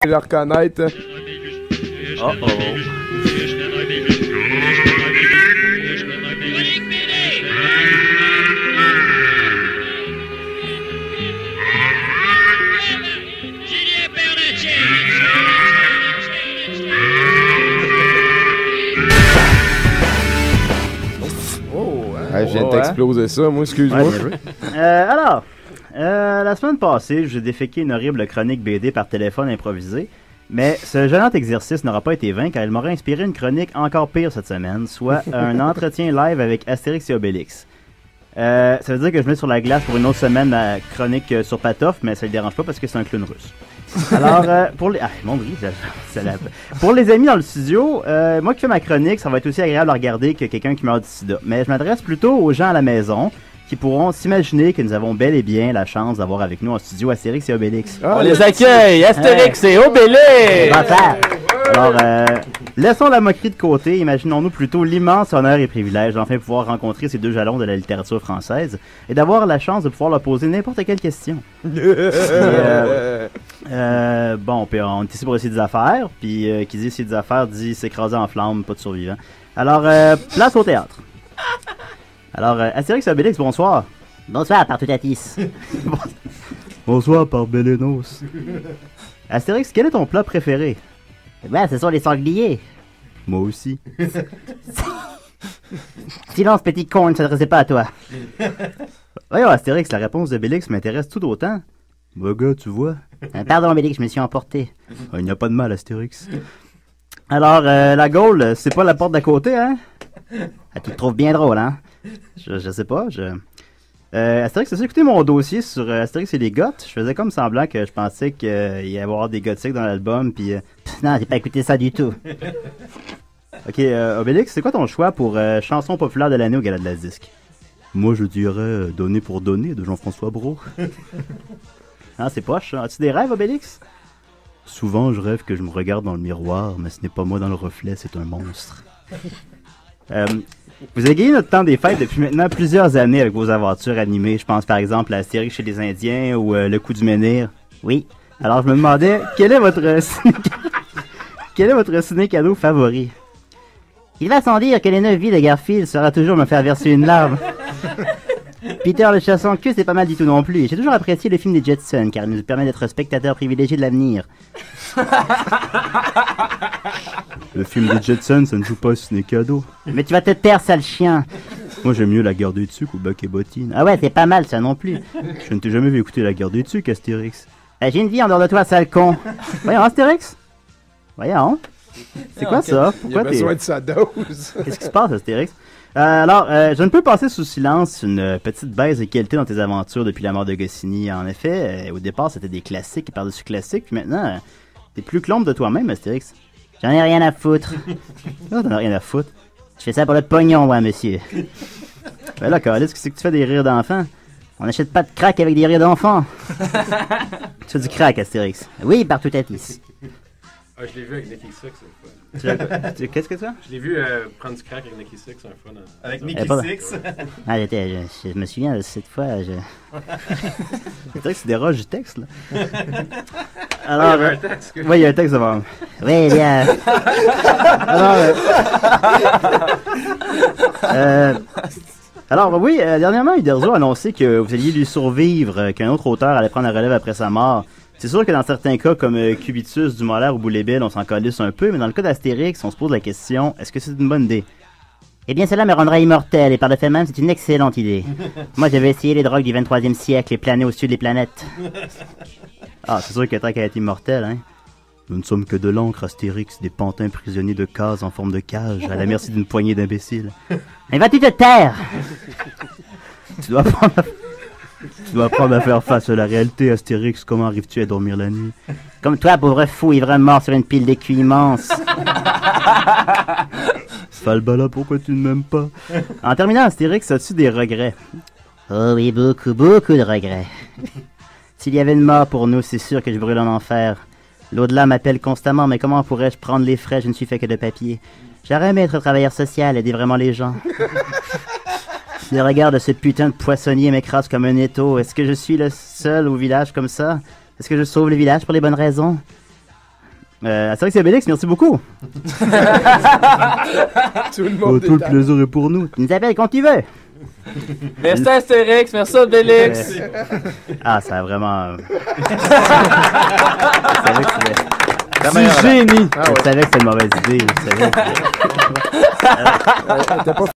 le reconnaître. Oh. Je viens d'exploser ça, moi, excuse-moi. Alors, la semaine passée, j'ai déféqué une horrible chronique BD par téléphone improvisé, mais ce gênant exercice n'aura pas été vain car il m'aurait inspiré une chronique encore pire cette semaine, soit un entretien live avec Astérix et Obélix. Ça veut dire que je mets sur la glace pour une autre semaine ma chronique sur Patoff, mais ça le dérange pas parce que c'est un clown russe. Alors, pour les... pour les amis dans le studio, moi qui fais ma chronique, ça va être aussi agréable à regarder que quelqu'un qui meurt du sida. Mais je m'adresse plutôt aux gens à la maison qui pourront s'imaginer que nous avons bel et bien la chance d'avoir avec nous en studio Astérix et Obélix. On les accueille, Astérix et Obélix! Alors, laissons la moquerie de côté, imaginons-nous plutôt l'immense honneur et privilège d'enfin pouvoir rencontrer ces deux jalons de la littérature française et d'avoir la chance de pouvoir leur poser n'importe quelle question. Bon, puis on est ici pour essayer des affaires, puis qui dit essayer des affaires dit s'écraser en flammes, pas de survivants. Alors, place au théâtre. Alors, Astérix et Obélix, bonsoir. Bonsoir, Partoutatis. Bonsoir, par Bélénos. Astérix, quel est ton plat préféré? Ouais, ce sont les sangliers. Moi aussi. Silence, petit con, ne s'adressez pas à toi. Voyons, Astérix, la réponse d'Obélix m'intéresse tout autant. Bah, gars, tu vois. Pardon, Obélix, je me suis emporté. Il n'y a pas de mal, Astérix. Alors, la Gaule, c'est pas la porte d'à côté, hein? Ah, tu te trouves bien drôle, hein? Je sais pas, Astérix, as-tu écouté mon dossier sur Astérix et les Goths? Je faisais comme semblant que je pensais qu'il y allait y avoir des gothiques dans l'album, puis... Non, j'ai pas écouté ça du tout. Ok, Obélix, c'est quoi ton choix pour chanson populaire de l'année au Gala de la Disque? Moi, je dirais Donner pour donner de Jean-François Brault. Ah, c'est poche. As-tu des rêves, Obélix? Souvent, je rêve que je me regarde dans le miroir, mais ce n'est pas moi dans le reflet, c'est un monstre. Vous avez gagné notre temps des fêtes depuis maintenant plusieurs années avec vos aventures animées. Je pense par exemple à Astérix chez les Indiens ou Le coup du menhir. Oui. Alors je me demandais, quel est votre ciné-cadeau favori? Il va sans dire que les 9 vies de Garfield sera toujours me faire verser une larme. Peter le chassant en queue, c'est pas mal du tout non plus. J'ai toujours apprécié le film des Jetsons car il nous permet d'être spectateurs privilégiés de l'avenir. Le film des Jetsons, ça ne joue pas au ciné-cadeau. Mais tu vas te taire, sale chien. Moi, j'aime mieux La Guerre des Tucs ou Bec et Bottine. Ah ouais, c'est pas mal ça non plus. Je ne t'ai jamais vu écouter La Guerre des Tucs, Astérix. J'ai une vie en dehors de toi, sale con. Voyons, Astérix. Voyons. C'est quoi ça? Pourquoi il a besoin de sa dose. Qu'est-ce qui se passe, Astérix? Alors, je ne peux passer sous silence une petite baisse de qualité dans tes aventures depuis la mort de Goscinny. En effet, au départ, c'était des classiques par-dessus classiques, puis maintenant, t'es plus clombe de toi-même, Astérix. J'en ai rien à foutre. Non, t'en as rien à foutre. Je fais ça pour le pognon, moi, monsieur. Ben là, Carlis, qu'est-ce que tu fais des rires d'enfants? On n'achète pas de crack avec des rires d'enfants. Tu fais du crack, Astérix. Oui, Partoutatis. Ah, je l'ai vu avec Nicky Six, c'est fun. Qu'est-ce que ça? Je l'ai vu prendre du crack avec Nicky Six, c'est un fun. Avec Nicky Six? Ah, je me souviens de cette fois. C'est déroge du texte, là. Alors, il y a un texte. Oui, il y a un texte devant. Oui, bien. Alors, oui, dernièrement, Uderzo a annoncé que vous alliez lui survivre, qu'un autre auteur allait prendre la relève après sa mort. C'est sûr que dans certains cas, comme Cubitus, Dumolaire ou Boulébile, on s'en calisse un peu, mais dans le cas d'Astérix, on se pose la question, est-ce que c'est une bonne idée? Eh bien, cela me rendra immortel, et par le fait même, c'est une excellente idée. Moi, je vais essayer les drogues du 23e siècle et planer au-dessus des planètes. Ah, c'est sûr que tant qu'à être immortel, hein. Nous ne sommes que de l'encre, Astérix, des pantins prisonniers de cases en forme de cage, à la merci d'une poignée d'imbéciles. Mais vas-tu te taire? Tu dois apprendre à faire face à la réalité, Astérix. Comment arrives-tu à dormir la nuit? Comme toi, pauvre fou, ivre mort sur une pile d'écus immense. Falbala, pourquoi tu ne m'aimes pas? En terminant, Astérix, as-tu des regrets? Oh oui, beaucoup, beaucoup de regrets. S'il y avait une mort pour nous, c'est sûr que je brûle en enfer. L'au-delà m'appelle constamment, mais comment pourrais-je prendre les frais? Je ne suis fait que de papier. J'aurais aimé être travailleur social, aider vraiment les gens. Le regard de ce putain de poissonnier m'écrase comme un étau. Est-ce que je suis le seul au village comme ça? Est-ce que je sauve le village pour les bonnes raisons? Astérix et Obélix, merci beaucoup. Tout le monde Tout le est plaisir est pour nous. Tu nous appelles quand tu veux. Merci Astérix, merci Obélix. Ah, ça a vraiment... Du génie. Je savais que c'était une mauvaise idée. Je savais que... T'as pas